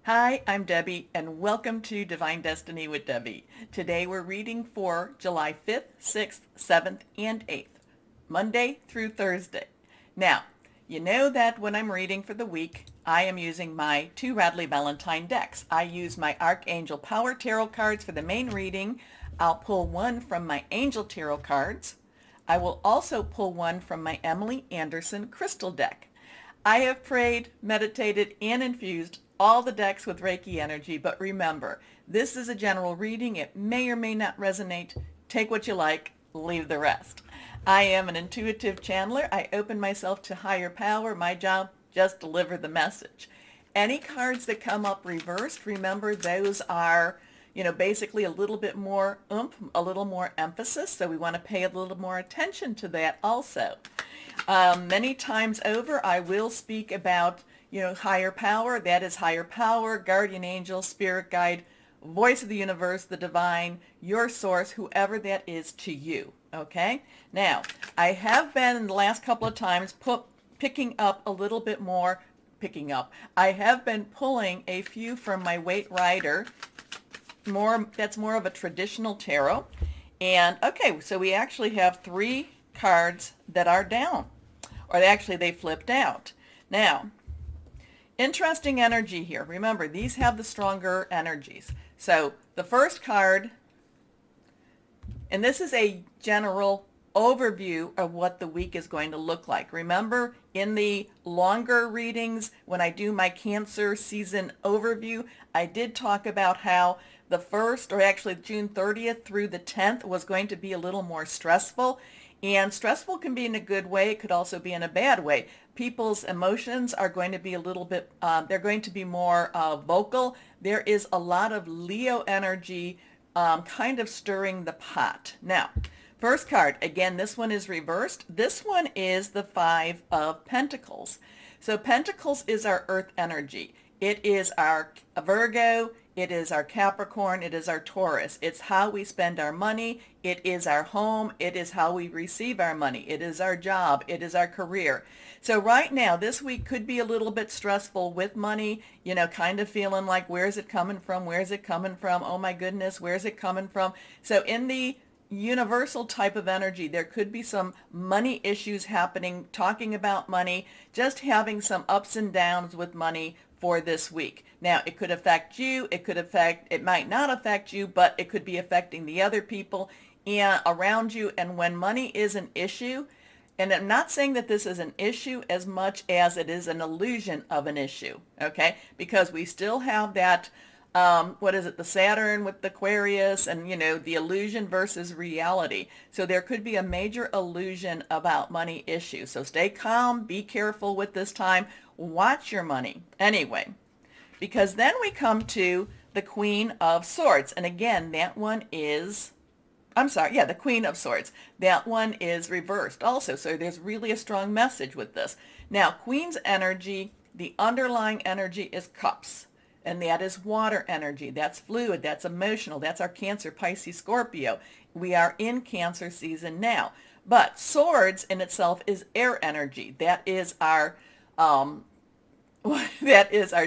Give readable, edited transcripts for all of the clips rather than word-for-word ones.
Hi, I'm Debbie, and welcome to Divine Destiny with Debbie. Today we're reading for July 5th, 6th, 7th, and 8th, Monday through Thursday. Now, you know that when I'm reading for the week, I am using my two Radley Valentine decks. I use my Archangel Power Tarot cards for the main reading. I'll pull one from my Angel Tarot cards. I will also pull one from my Emily Anderson Crystal deck. I have prayed, meditated, and infused all the decks with Reiki energy, but remember, this is a general reading. It may or may not resonate. Take what you like, leave the rest. I am an intuitive channeler. I open myself to higher power. My job, just deliver the message. Any cards that come up reversed, remember those are, basically a little bit more oomph, a little more emphasis. So we want to pay a little more attention to that also. Many times over, I will speak about, higher power. That is higher power, guardian angel, spirit guide, voice of the universe, the divine, your source, whoever that is to you. Okay? Now, I have been in the last couple of times picking up a little bit more, I have been pulling a few from my Weight Rider. That's more of a traditional tarot. And okay, so we actually have three cards that are down, or actually they flipped out. Now, interesting energy here. Remember, these have the stronger energies. So the first card, and this is a general overview of what the week is going to look like. Remember, in the longer readings, when I do my Cancer season overview, I did talk about how the first, or actually June 30th through the 10th, was going to be a little more stressful. And stressful can be in a good way. It could also be in a bad way. People's emotions are going to be a little bit, they're going to be more vocal. There is a lot of Leo energy kind of stirring the pot. Now, first card, again, this one is reversed. This one is the Five of Pentacles. So Pentacles is our earth energy. It is our Virgo, it is our Capricorn, it is our Taurus. It's how we spend our money. It is our home. It is how we receive our money. It is our job. It is our career. So right now, this week could be a little bit stressful with money, kind of feeling like, where's it coming from? Where's it coming from? Oh my goodness, where's it coming from? So in the universal type of energy, there could be some money issues happening, talking about money, just having some ups and downs with money for this week. Now, it could affect you, it might not affect you, but it could be affecting the other people around you. And when money is an issue, and I'm not saying that this is an issue as much as it is an illusion of an issue, okay? Because we still have that, the Saturn with the Aquarius, and, the illusion versus reality. So there could be a major illusion about money issues. So stay calm, be careful with this time, watch your money. Anyway, because then we come to the Queen of Swords. And again, that one is, the Queen of Swords. That one is reversed also. So there's really a strong message with this. Now, Queen's energy, the underlying energy is Cups. And that is water energy. That's fluid. That's emotional. That's our Cancer, Pisces, Scorpio. We are in Cancer season now. But Swords in itself is air energy. That is our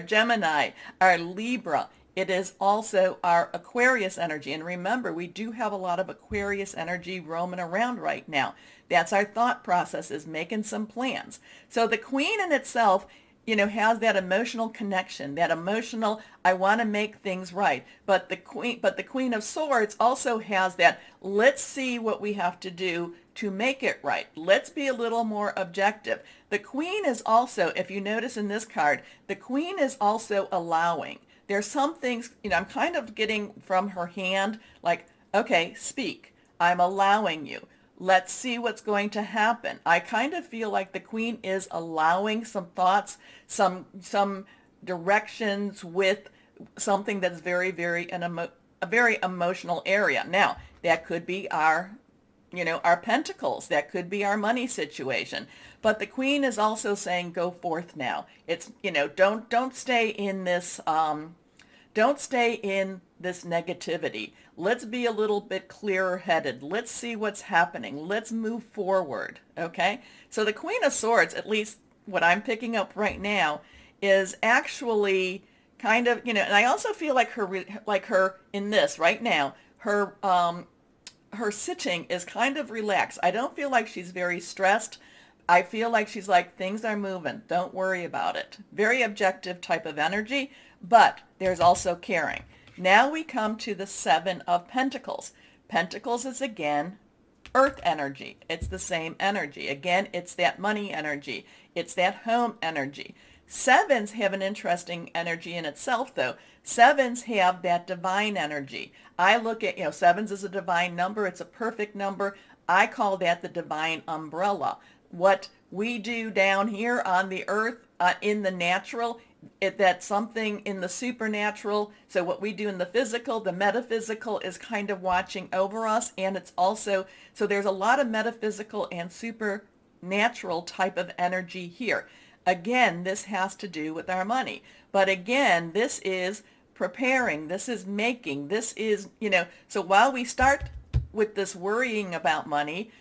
Gemini, our Libra. It is also our Aquarius energy. And remember, we do have a lot of Aquarius energy roaming around right now. That's our thought process, is making some plans. So the Queen in itself, has that emotional connection, that emotional, I want to make things right. But the Queen of Swords also has that, let's see what we have to do to make it right. Let's be a little more objective. The Queen is also, if you notice in this card, the Queen is also allowing. There's some things, I'm kind of getting from her hand, like, okay, speak. I'm allowing you. Let's see what's going to happen. I kind of feel like the Queen is allowing some thoughts, some directions with something that's very, very, a very emotional area. Now, that could be our Pentacles. That could be our money situation. But the Queen is also saying, go forth now. It's, don't stay in this, don't stay in this negativity. Let's be a little bit clearer headed. Let's see what's happening. Let's move forward. Okay? So the Queen of Swords, at least what I'm picking up right now, is actually kind of, and I also feel like her in this right now, her sitting is kind of relaxed. I don't feel like she's very stressed. I feel like she's like, things are moving. Don't worry about it. Very objective type of energy, but there's also caring. Now we come to the Seven of Pentacles. Pentacles is again earth energy. It's the same energy. Again, it's that money energy. It's that home energy. Sevens have an interesting energy in itself, though. Sevens have that divine energy. I look at, sevens is a divine number. It's a perfect number. I call that the divine umbrella. What we do down here on the earth, in the natural, that's something in the supernatural. So what we do in the physical, the metaphysical is kind of watching over us. And it's also, so there's a lot of metaphysical and supernatural type of energy here. Again, this has to do with our money. But again, this is preparing. This is making. This is, so while we start with this worrying about money,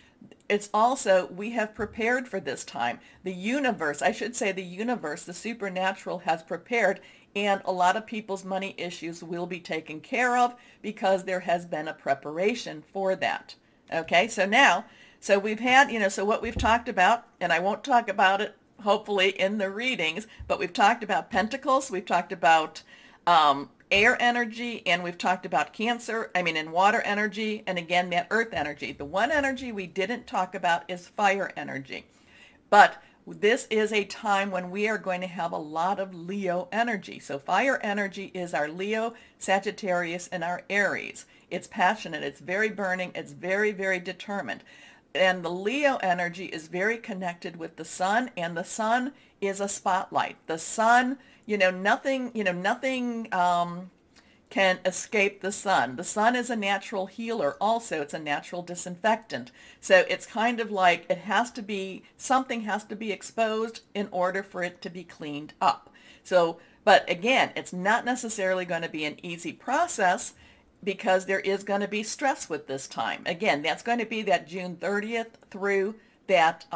it's also, we have prepared for this time. The universe, I should say the universe, the supernatural has prepared, and a lot of people's money issues will be taken care of because there has been a preparation for that. Okay, so now, so we've had, so what we've talked about, and I won't talk about it hopefully in the readings, but we've talked about pentacles, we've talked about air energy, and we've talked about and water energy, and again, that earth energy. The one energy we didn't talk about is fire energy. But this is a time when we are going to have a lot of Leo energy. So fire energy is our Leo, Sagittarius, and our Aries. It's passionate, it's very burning, it's very, very determined. And the Leo energy is very connected with the sun, and the sun is a spotlight. The sun, nothing can escape the sun. The sun is a natural healer also. It's a natural disinfectant. So it's kind of like something has to be exposed in order for it to be cleaned up. So, but again, it's not necessarily going to be an easy process, because there is going to be stress with this time. Again, that's going to be that June 30th through that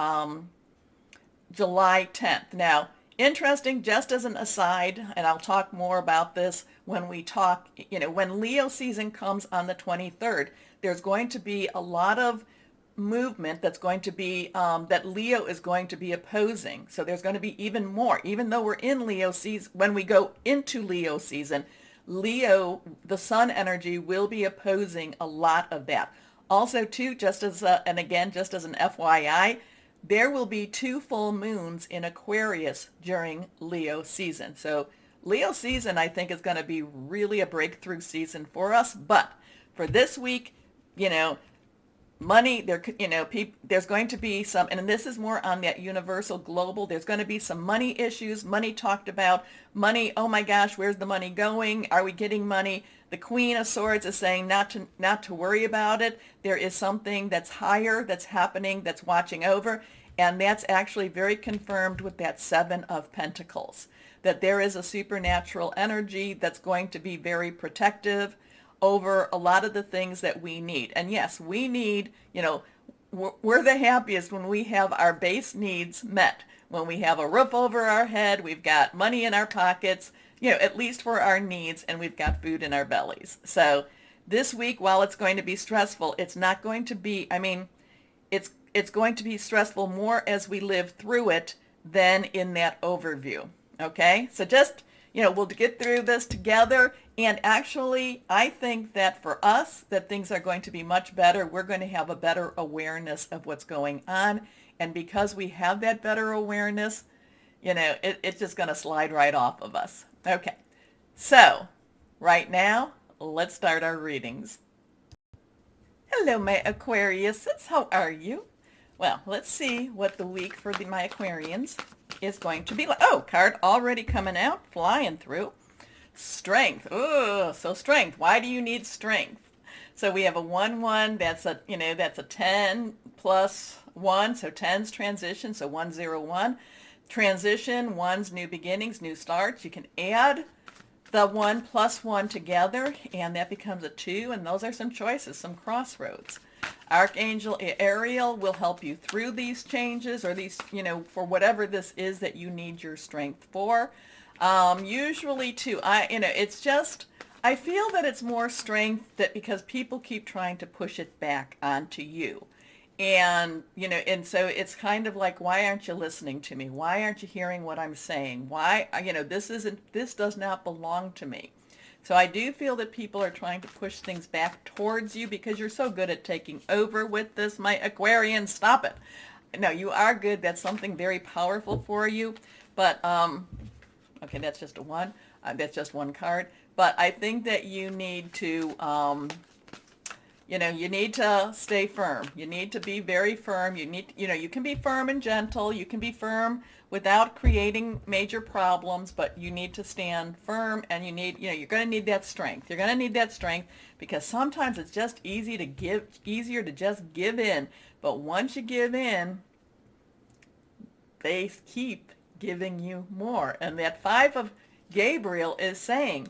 July 10th. Now, interesting, just as an aside, and I'll talk more about this when we talk, when Leo season comes on the 23rd, there's going to be a lot of movement that's going to be, that Leo is going to be opposing. So there's going to be even more, even though we're in Leo season, when we go into Leo season, Leo, the sun energy, will be opposing a lot of that. Also, too, just as an FYI, there will be 2 full moons in Aquarius during Leo season. So Leo season, I think, is going to be really a breakthrough season for us. But for this week, money, there's going to be some, and this is more on that universal global, there's going to be some money issues, money talked about, money, oh my gosh, where's the money going? Are we getting money? The Queen of Swords is saying not to worry about it. There is something that's higher that's happening, that's watching over, and that's actually very confirmed with that Seven of Pentacles, that there is a supernatural energy that's going to be very protective over a lot of the things that we need. And yes, we need, we're the happiest when we have our base needs met. When we have a roof over our head, we've got money in our pockets, at least for our needs, and we've got food in our bellies. So this week, while it's going to be stressful, it's not going to be, it's going to be stressful more as we live through it than in that overview. Okay? So just, we'll get through this together. And actually, I think that for us, that things are going to be much better. We're going to have a better awareness of what's going on. And because we have that better awareness, it's just going to slide right off of us. Okay. So right now, let's start our readings. Hello, my Aquariuses. How are you? Well, let's see what the week for my Aquarians is going to be like. Oh, card already coming out, flying through. Strength. Oh, so strength. Why do you need strength? So we have a 1-1. That's a 10 plus 1. So 10's transition. So 1-0-1. Transition, 1's new beginnings, new starts. You can add the 1 plus 1 together, and that becomes a 2. And those are some choices, some crossroads. Archangel Ariel will help you through these changes, or these, for whatever this is that you need your strength for. Usually too, it's just, I feel that it's more strength that because people keep trying to push it back onto you. And so it's kind of like, why aren't you listening to me? Why aren't you hearing what I'm saying? Why, this does not belong to me. So I do feel that people are trying to push things back towards you because you're so good at taking over with this, my Aquarian. Stop it. No, you are good. That's something very powerful for you. But, okay, that's just a one. That's just one card. But I think that you need to, you need to stay firm. You need to be very firm. You can be firm and gentle. You can be firm without creating major problems, but you need to stand firm, and you're going to need that strength. You're going to need that strength because sometimes it's just easier to just give in. But once you give in, they keep giving you more. And that Five of Gabriel is saying,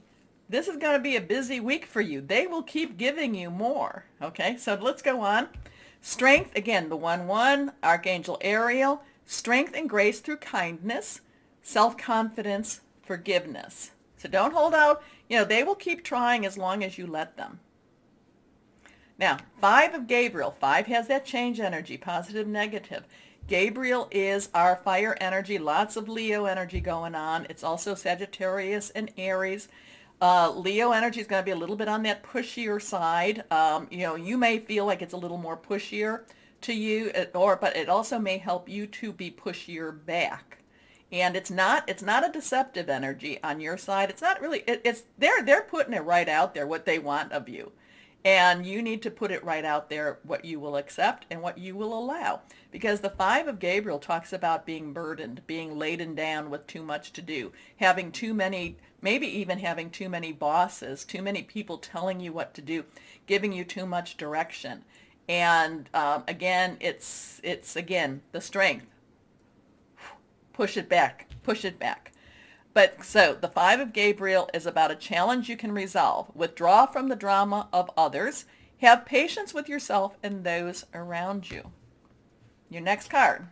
this is going to be a busy week for you. They will keep giving you more. Okay, so let's go on. Strength, again, the 1-1, Archangel Ariel. Strength and grace through kindness, self-confidence, forgiveness. So don't hold out. They will keep trying as long as you let them. Now, Five of Gabriel. Five has that change energy, positive, negative. Gabriel is our fire energy, lots of Leo energy going on. It's also Sagittarius and Aries. Leo energy is going to be a little bit on that pushier side. You may feel like it's a little more pushier to you, but it also may help you to be pushier back. And it's not a deceptive energy on your side. It's not really. They're putting it right out there what they want of you. And you need to put it right out there what you will accept and what you will allow. Because the Five of Gabriel talks about being burdened, being laden down with too much to do, having too many, maybe even having too many bosses, too many people telling you what to do, giving you too much direction. And again, it's again, the strength. Push it back, push it back. But so the Five of Gabriel is about a challenge you can resolve. Withdraw from the drama of others. Have patience with yourself and those around you. Your next card.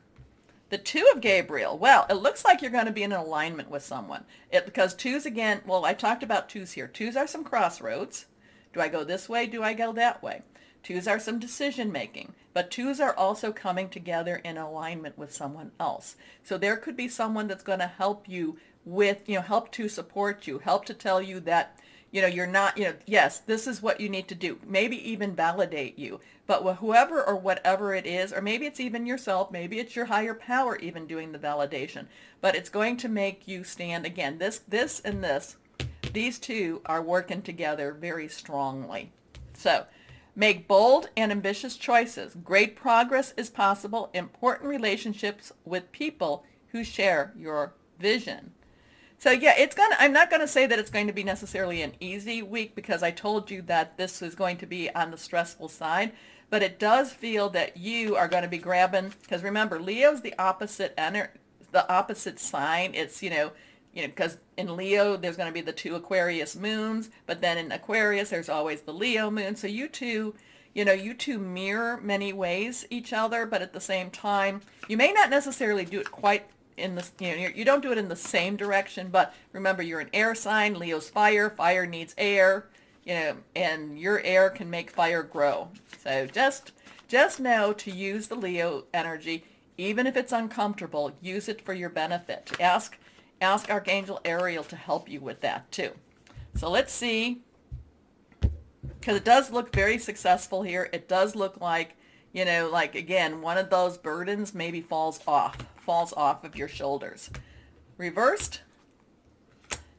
The Two of Gabriel. Well, it looks like you're going to be in an alignment with someone. Because twos, again, well, I talked about twos here. Twos are some crossroads. Do I go this way? Do I go that way? Twos are some decision making. But twos are also coming together in alignment with someone else. So there could be someone that's going to help you with, help to support you, help to tell you that, you're not, yes, this is what you need to do. Maybe even validate you. But whoever or whatever it is, or maybe it's even yourself, maybe it's your higher power even doing the validation. But it's going to make you stand, again, this and this, these two are working together very strongly. So make bold and ambitious choices. Great progress is possible. Important relationships with people who share your vision. So yeah, I'm not going to say that it's going to be necessarily an easy week because I told you that this is going to be on the stressful side, but it does feel that you are going to be grabbing, because remember, Leo's the opposite sign. It's, because in Leo, there's going to be the two Aquarius moons, but then in Aquarius, there's always the Leo moon. So you two mirror many ways each other, but at the same time, you may not necessarily do it quite in the, you don't do it in the same direction, but remember, you're an air sign. Leo's fire needs air, and your air can make fire grow. So just know to use the Leo energy, even if it's uncomfortable, use it for your benefit. Ask Archangel Ariel to help you with that too. So let's see, because it does look very successful here. It does look like, like, again, one of those burdens maybe falls off of your shoulders. Reversed,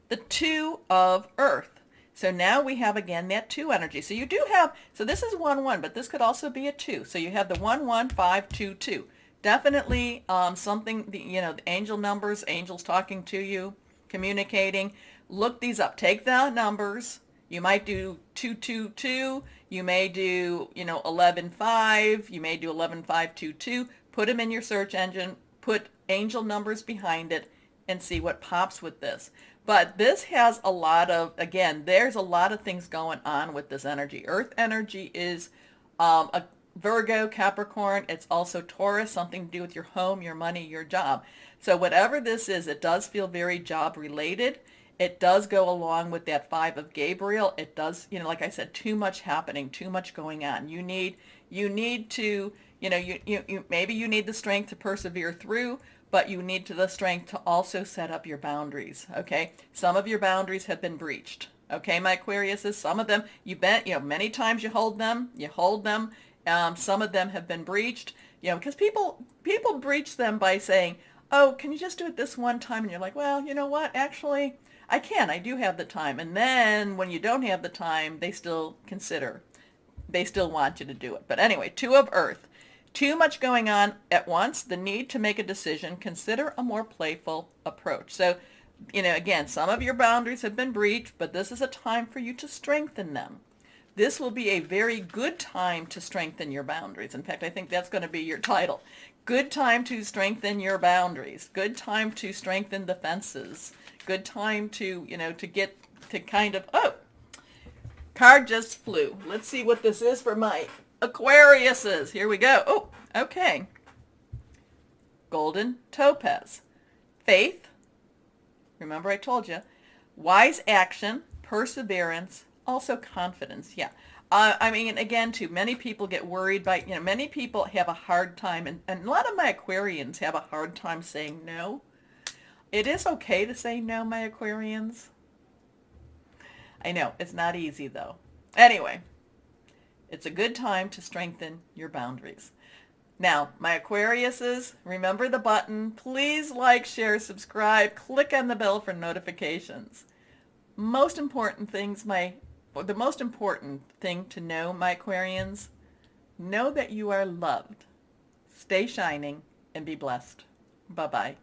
the Two of Earth. So now we have, again, that two energy. So you do have, so this is 1-1, but this could also be a two. So you have the 1-1, 5-2-2. Definitely something, the angel numbers, angels talking to you, communicating. Look these up. Take the numbers. You might do 222. You may do, 11-5. You may do 11-5-2-2. Put them in your search engine. Put angel numbers behind it and see what pops with this. But this has a lot of, again, there's a lot of things going on with this energy. Earth energy is a Virgo, Capricorn. It's also Taurus, something to do with your home, your money, your job. So whatever this is, it does feel very job related. It does go along with that 5 of Gabriel. It does, like I said, too much happening, too much going on. You need to, maybe you need the strength to persevere through, but you need the strength to also set up your boundaries, okay? Some of your boundaries have been breached, okay, my Aquariuses? Some of them, many times you hold them. Some of them have been breached, because people breach them by saying, oh, can you just do it this one time? And you're like, well, you know what? Actually, I can. I do have the time. And then when you don't have the time, they still want you to do it. But anyway, 2 of Earth. Too much going on at once, the need to make a decision. Consider a more playful approach. So, again, some of your boundaries have been breached, but this is a time for you to strengthen them. This will be a very good time to strengthen your boundaries. In fact, I think that's going to be your title. Good time to strengthen your boundaries. Good time to strengthen the fences. Good time to, to get to kind of, oh, card just flew. Let's see what this is for my Aquariuses. Here we go. Oh, okay. Golden Topaz. Faith. Remember I told you. Wise action, perseverance, also confidence. Yeah. Again, too, many people get worried by, many people have a hard time, and a lot of my Aquarians have a hard time saying no. It is okay to say no, my Aquarians. I know, it's not easy, though. Anyway, it's a good time to strengthen your boundaries. Now, my Aquariuses, remember the button. Please like, share, subscribe. Click on the bell for notifications. The most important thing to know, my Aquarians, know that you are loved. Stay shining and be blessed. Bye-bye.